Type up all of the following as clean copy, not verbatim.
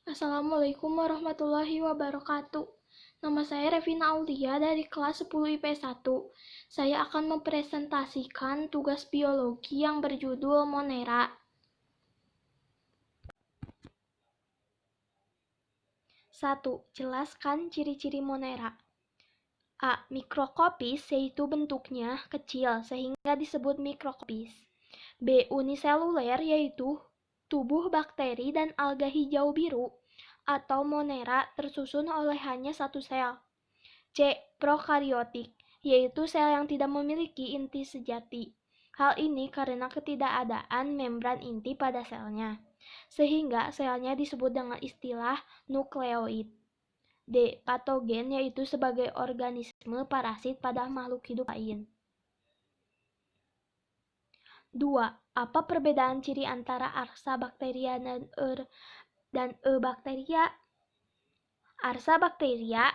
Assalamualaikum warahmatullahi wabarakatuh. Nama saya Revina Aulia dari kelas 10 IP1. Saya akan mempresentasikan tugas biologi yang berjudul Monera. 1. Jelaskan ciri-ciri Monera. A. Mikrokopis, yaitu bentuknya kecil sehingga disebut mikrokopis. B. Uniseluler, yaitu tubuh bakteri dan alga hijau biru atau Monera tersusun oleh hanya satu sel. C. Prokariotik, yaitu sel yang tidak memiliki inti sejati. Hal ini karena ketidakadaan membran inti pada selnya, sehingga selnya disebut dengan istilah nukleoid. D. Patogen, yaitu sebagai organisme parasit pada makhluk hidup lain. 2. Apa perbedaan ciri antara arsa bakteria dan eubakteria? Arsa bakteria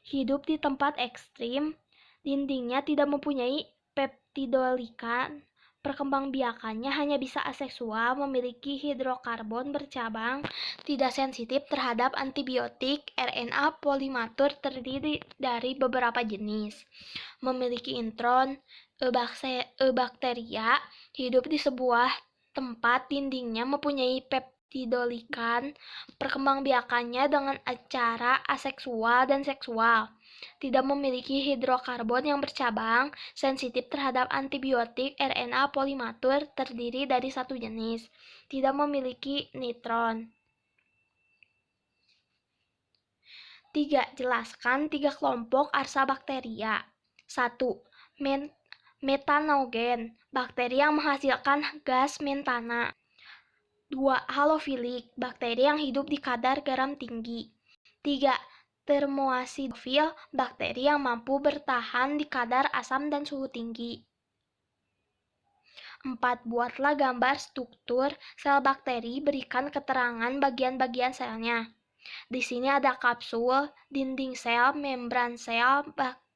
hidup di tempat ekstrim, dindingnya tidak mempunyai peptidolikan, perkembangbiakannya hanya bisa aseksual, memiliki hidrokarbon bercabang, tidak sensitif terhadap antibiotik, RNA polimatur terdiri dari beberapa jenis, memiliki intron. Eubakteria hidup di sebuah tempat dindingnya mempunyai peptidolikan, perkembangbiakannya dengan cara aseksual dan seksual, tidak memiliki hidrokarbon yang bercabang, sensitif terhadap antibiotik, RNA polimatur terdiri dari satu jenis, tidak memiliki nitron. 3. Jelaskan 3 kelompok arsa bakteria. 1. Metanogen, bakteri yang menghasilkan gas metana. 2. Halofilik, bakteri yang hidup di kadar garam tinggi. 3. Termoasidofil, bakteri yang mampu bertahan di kadar asam dan suhu tinggi. 4. Buatlah gambar struktur sel bakteri, berikan keterangan bagian-bagian selnya. Di sini ada kapsul, dinding sel, membran sel,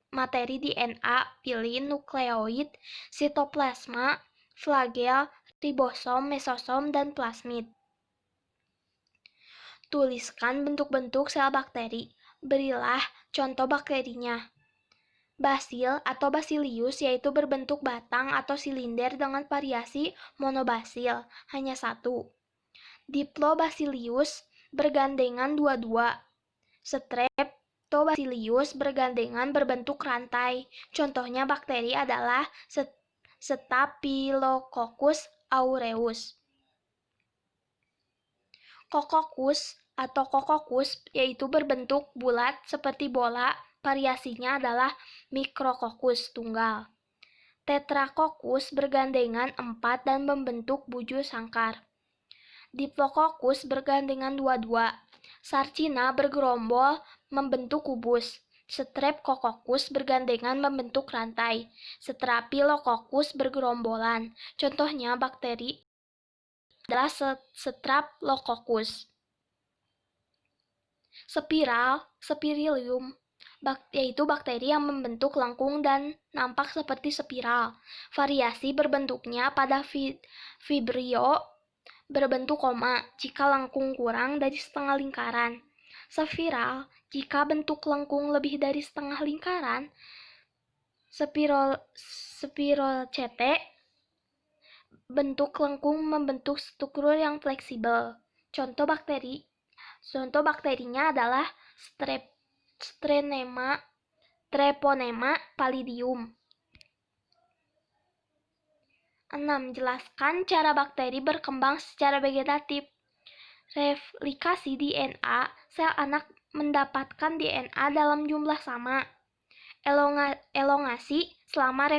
materi DNA, pilin, nukleoid, sitoplasma, flagel, ribosom, mesosom, dan plasmid. Tuliskan bentuk-bentuk sel bakteri. Berilah contoh bakterinya. Basil atau Bacillus, yaitu berbentuk batang atau silinder dengan variasi monobasil, hanya satu. Diplobacillus bergandengan dua-dua. Streptobacillus bergandengan berbentuk rantai. Contohnya bakteri adalah Staphylococcus aureus. Coccus atau Coccus yaitu berbentuk bulat seperti bola, variasinya adalah Micrococcus tunggal. Tetracoccus bergandengan 4 dan membentuk bujur sangkar. Diplococcus bergandengan dua-dua. Sarcina bergerombol membentuk kubus. Streptococcus bergandengan membentuk rantai. Staphylococcus bergerombolan. Contohnya bakteri adalah Staphylococcus. Spirillum, yaitu bakteri yang membentuk lengkung dan nampak seperti spiral. Variasi berbentuknya pada vibrio berbentuk koma jika lengkung kurang dari setengah lingkaran. Spiral jika bentuk lengkung lebih dari setengah lingkaran. Spirocete, bentuk lengkung membentuk struktur yang fleksibel. Contoh bakterinya adalah Treponema pallidum. 6. Jelaskan cara bakteri berkembang secara vegetatif. Replikasi DNA, sel anak mendapatkan DNA dalam jumlah sama. Elongasi, selama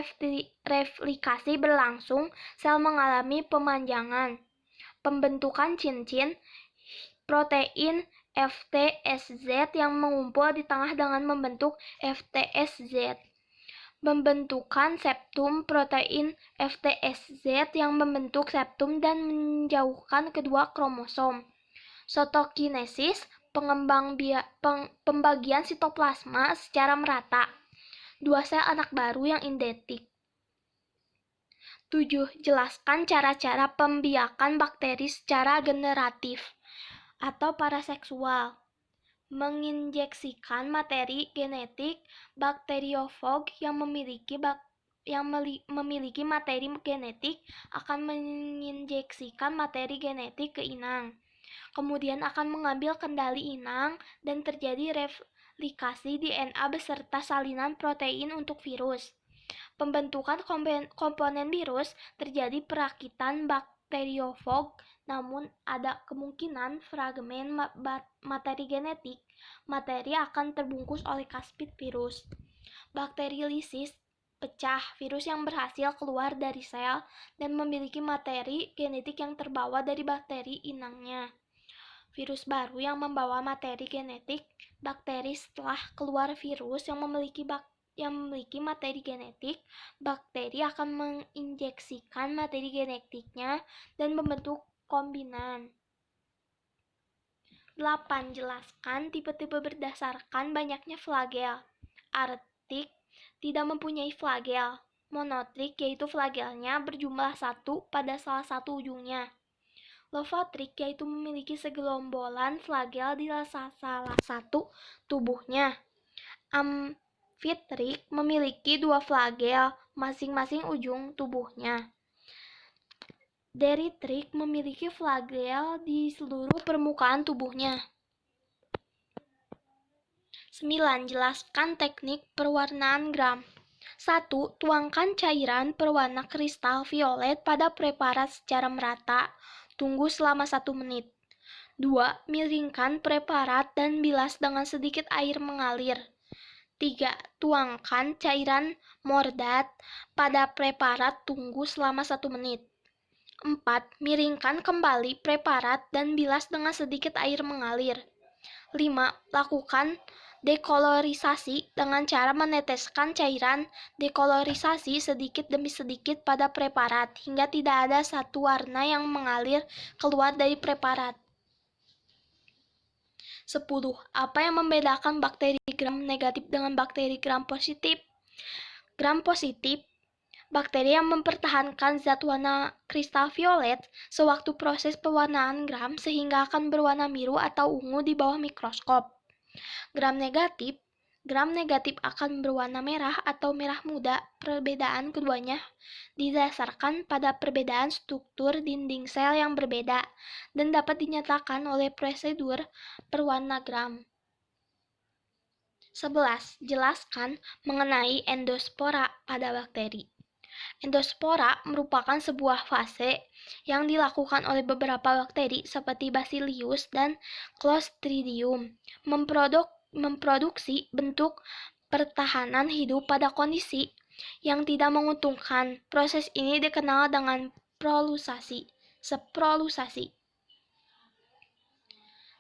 replikasi berlangsung, sel mengalami pemanjangan. Pembentukan cincin, protein FTSZ yang mengumpul di tengah dengan membentuk FTSZ. Pembentukan septum, protein FTSZ yang membentuk septum dan menjauhkan kedua kromosom. Cytokinesis, pembagian sitoplasma secara merata. 2 sel anak baru yang identik. 7. Jelaskan cara-cara pembiakan bakteri secara generatif. atau paraseksual. Menginjeksikan materi genetik bakteriofag yang memiliki materi genetik akan menginjeksikan materi genetik ke inang. Kemudian akan mengambil kendali inang dan terjadi replikasi DNA beserta salinan protein untuk virus. Pembentukan komponen virus terjadi perakitan bakteriofag, namun ada kemungkinan fragmen materi genetik materi akan terbungkus oleh kaspit virus. Bakteriolisis pecah virus yang berhasil keluar dari sel dan memiliki materi genetik yang terbawa dari bakteri inangnya. Virus baru yang membawa materi genetik bakteri setelah keluar virus yang memiliki materi genetik, bakteri akan menginjeksikan materi genetiknya dan membentuk kombinan. 8. Jelaskan tipe-tipe berdasarkan banyaknya flagel. Artik tidak mempunyai flagel. Monotrik yaitu flagelnya berjumlah 1 pada salah satu ujungnya. Lophotrik yaitu memiliki segelombolan flagel di salah satu tubuhnya. Amfitrik memiliki 2 flagel masing-masing ujung tubuhnya. Deritrik memiliki flagel di seluruh permukaan tubuhnya. 9. Jelaskan teknik perwarnaan gram. 1. Tuangkan cairan berwarna kristal violet pada preparat secara merata. Tunggu selama 1 menit. 2. Miringkan preparat dan bilas dengan sedikit air mengalir. 3. Tuangkan cairan mordat pada preparat, tunggu selama 1 menit. 4. Miringkan kembali preparat dan bilas dengan sedikit air mengalir. 5. Lakukan dekolorisasi dengan cara meneteskan cairan dekolorisasi sedikit demi sedikit pada preparat hingga tidak ada satu warna yang mengalir keluar dari preparat. 10. Apa yang membedakan bakteri gram negatif dengan bakteri gram positif? Gram positif, bakteri yang mempertahankan zat warna kristal violet sewaktu proses pewarnaan gram sehingga akan berwarna biru atau ungu di bawah mikroskop. Gram negatif akan berwarna merah atau merah muda. Perbedaan keduanya didasarkan pada perbedaan struktur dinding sel yang berbeda dan dapat dinyatakan oleh prosedur perwarna gram. 11. Jelaskan mengenai endospora pada bakteri. Endospora merupakan sebuah fase yang dilakukan oleh beberapa bakteri seperti Bacillus dan Clostridium memproduksi bentuk pertahanan hidup pada kondisi yang tidak menguntungkan. Proses ini dikenal dengan seprolusasi.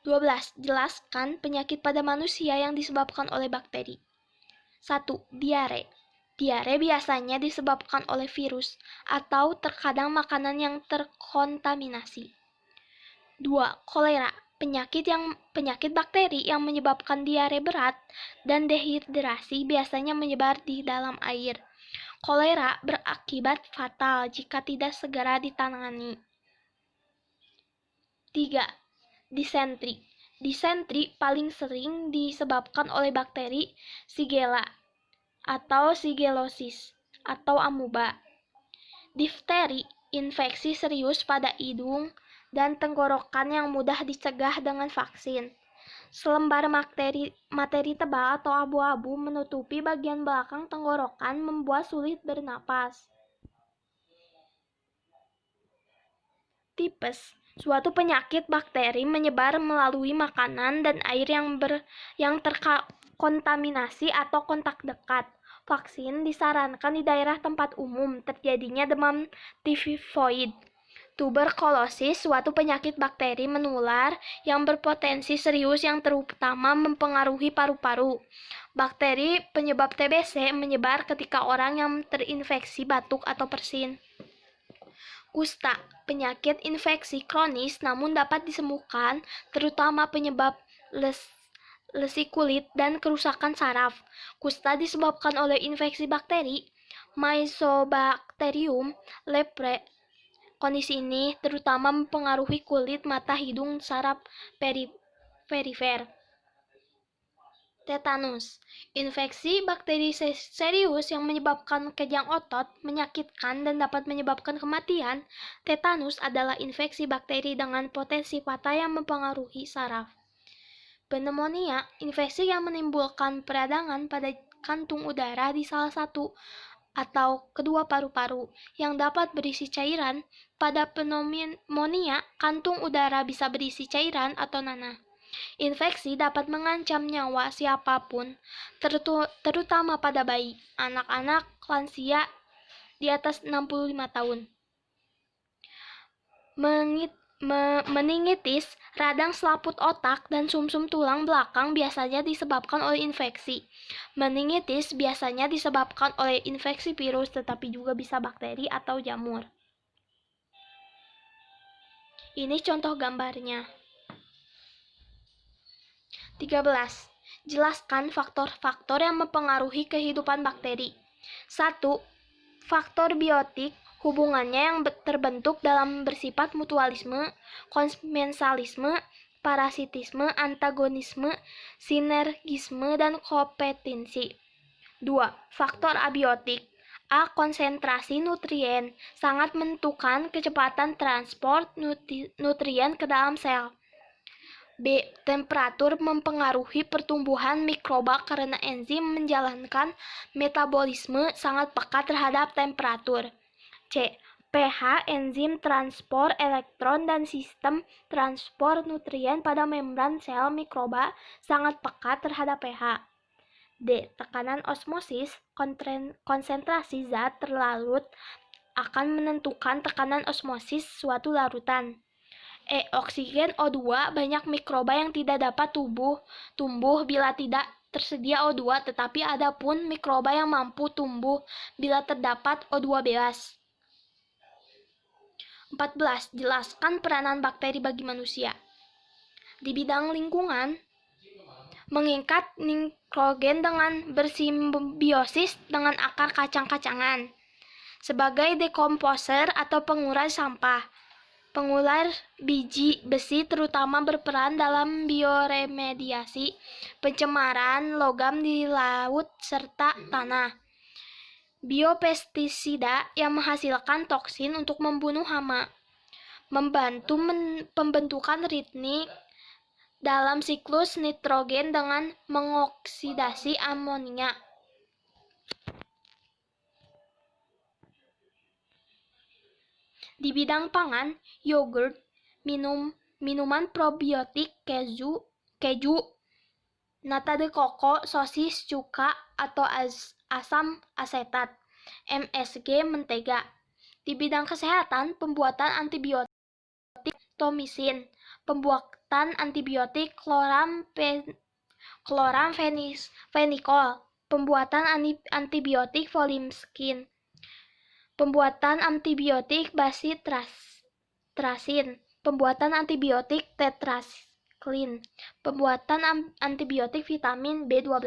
12. Jelaskan penyakit pada manusia yang disebabkan oleh bakteri. 1. Diare. Diare biasanya disebabkan oleh virus atau terkadang makanan yang terkontaminasi. 2. Kolera. Penyakit bakteri yang menyebabkan diare berat dan dehidrasi biasanya menyebar di dalam air. Kolera berakibat fatal jika tidak segera ditangani. 3. Disentri. Disentri paling sering disebabkan oleh bakteri Shigella atau Shigellosis atau amuba. Difteri, infeksi serius pada hidung dan tenggorokan yang mudah dicegah dengan vaksin. Selembar materi tebal atau abu-abu menutupi bagian belakang tenggorokan membuat sulit bernapas. Tipes, suatu penyakit bakteri menyebar melalui makanan dan air yang terkontaminasi atau kontak dekat. Vaksin disarankan di daerah tempat umum terjadinya demam tifoid. Tuberkulosis, suatu penyakit bakteri menular yang berpotensi serius yang terutama mempengaruhi paru-paru. Bakteri penyebab TBC menyebar ketika orang yang terinfeksi batuk atau bersin. Kusta, penyakit infeksi kronis namun dapat disembuhkan, terutama penyebab lesi kulit dan kerusakan saraf. Kusta disebabkan oleh infeksi bakteri Mycobacterium leprae Kondisi ini terutama mempengaruhi kulit, mata, hidung, saraf perifer. Tetanus. Infeksi bakteri serius yang menyebabkan kejang otot, menyakitkan, dan dapat menyebabkan kematian. Tetanus adalah infeksi bakteri dengan potensi fatal yang mempengaruhi saraf. Pneumonia, infeksi yang menimbulkan peradangan pada kantung udara di salah satu atau kedua paru-paru yang dapat berisi cairan. Pada pneumonia, kantung udara bisa berisi cairan atau nanah. Infeksi dapat mengancam nyawa siapapun, terutama pada bayi, anak-anak, lansia di atas 65 tahun. Meningitis, radang selaput otak, dan sumsum tulang belakang biasanya disebabkan oleh infeksi. Meningitis biasanya disebabkan oleh infeksi virus, tetapi juga bisa bakteri atau jamur. Ini contoh gambarnya. 13. Jelaskan faktor-faktor yang mempengaruhi kehidupan bakteri. 1. Faktor biotik, hubungannya yang terbentuk dalam bersifat mutualisme, komensalisme, parasitisme, antagonisme, sinergisme, dan kompetensi. 2. Faktor abiotik. A. Konsentrasi nutrien, sangat menentukan kecepatan transport nutrien ke dalam sel. B. Temperatur mempengaruhi pertumbuhan mikroba karena enzim menjalankan metabolisme sangat peka terhadap temperatur. C. pH, enzim transport elektron, dan sistem transport nutrien pada membran sel mikroba sangat peka terhadap pH. D. Tekanan osmosis, konsentrasi zat terlarut akan menentukan tekanan osmosis suatu larutan. E. Oksigen O2, banyak mikroba yang tidak dapat tumbuh bila tidak tersedia O2, tetapi ada pun mikroba yang mampu tumbuh bila terdapat O2 bebas. 14. Jelaskan peranan bakteri bagi manusia. Di bidang lingkungan, mengikat nitrogen dengan bersimbiosis dengan akar kacang-kacangan. Sebagai dekomposer atau pengurai sampah, pengular biji besi terutama berperan dalam bioremediasi, pencemaran logam di laut serta tanah. Biopestisida yang menghasilkan toksin untuk membunuh hama, membantu pembentukan ritmik dalam siklus nitrogen dengan mengoksidasi amonia. Di bidang pangan, yogurt, minuman probiotik, keju, nata de coco, sosis, cuka atau asam asetat, MSG, mentega. Di bidang kesehatan, pembuatan antibiotik tomisin, pembuatan antibiotik chloramphenicol, pembuatan antibiotik folimskin, pembuatan antibiotik bacitracin, pembuatan antibiotik tetracycline, pembuatan antibiotik vitamin B12.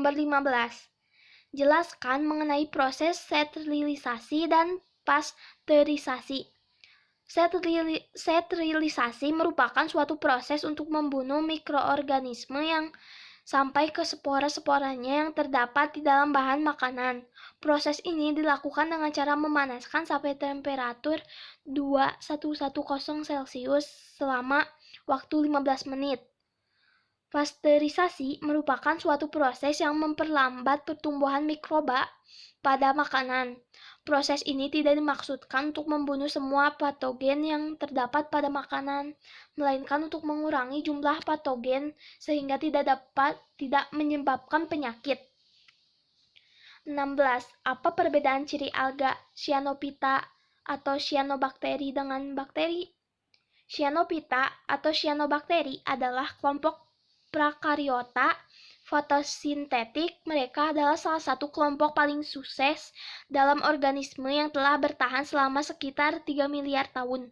Nomor 15. Jelaskan mengenai proses sterilisasi dan pasteurisasi. Sterilisasi merupakan suatu proses untuk membunuh mikroorganisme yang sampai ke spora-sporanya yang terdapat di dalam bahan makanan. Proses ini dilakukan dengan cara memanaskan sampai temperatur 2110 Celcius selama waktu 15 menit. Pasteurisasi merupakan suatu proses yang memperlambat pertumbuhan mikroba pada makanan. Proses ini tidak dimaksudkan untuk membunuh semua patogen yang terdapat pada makanan, melainkan untuk mengurangi jumlah patogen sehingga tidak menyebabkan penyakit. 16. Apa perbedaan ciri alga cyanophyta atau cyanobacteria dengan bakteri? Cyanophyta atau cyanobacteria adalah kelompok prakariota fotosintetik. Mereka adalah salah satu kelompok paling sukses dalam organisme yang telah bertahan selama sekitar 3 miliar tahun.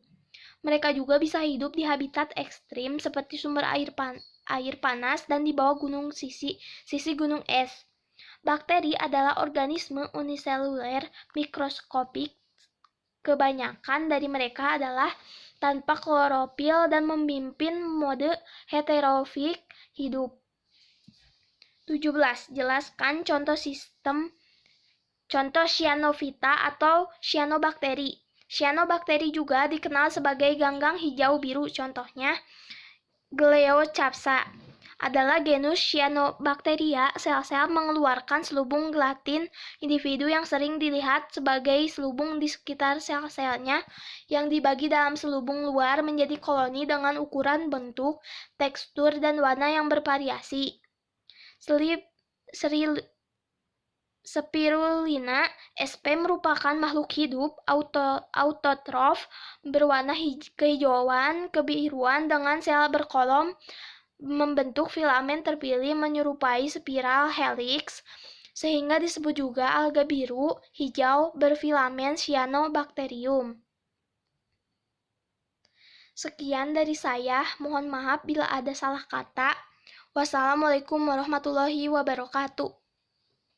Mereka juga bisa hidup di habitat ekstrim seperti sumber air panas dan di bawah sisi gunung es. Bakteri adalah organisme uniseluler mikroskopik kebanyakan dari mereka adalah tanpa klorofil dan memimpin mode heterofik hidup. 17. Jelaskan contoh cyanophyta atau cyanobactery. Cyanobactery juga dikenal sebagai ganggang hijau biru. Contohnya, Gleochapsa adalah genus Cyanobacteria. Sel-sel mengeluarkan selubung gelatin. Individu yang sering dilihat sebagai selubung di sekitar sel-selnya yang dibagi dalam selubung luar menjadi koloni dengan ukuran, bentuk, tekstur, dan warna yang bervariasi. Spirulina sp merupakan makhluk hidup autotrof berwarna kehijauan kebiruan dengan sel berkolom membentuk filamen terpilih menyerupai spiral helix, sehingga disebut juga alga biru hijau berfilamen cyanobacterium. Sekian dari saya, mohon maaf bila ada salah kata. Wassalamualaikum warahmatullahi wabarakatuh.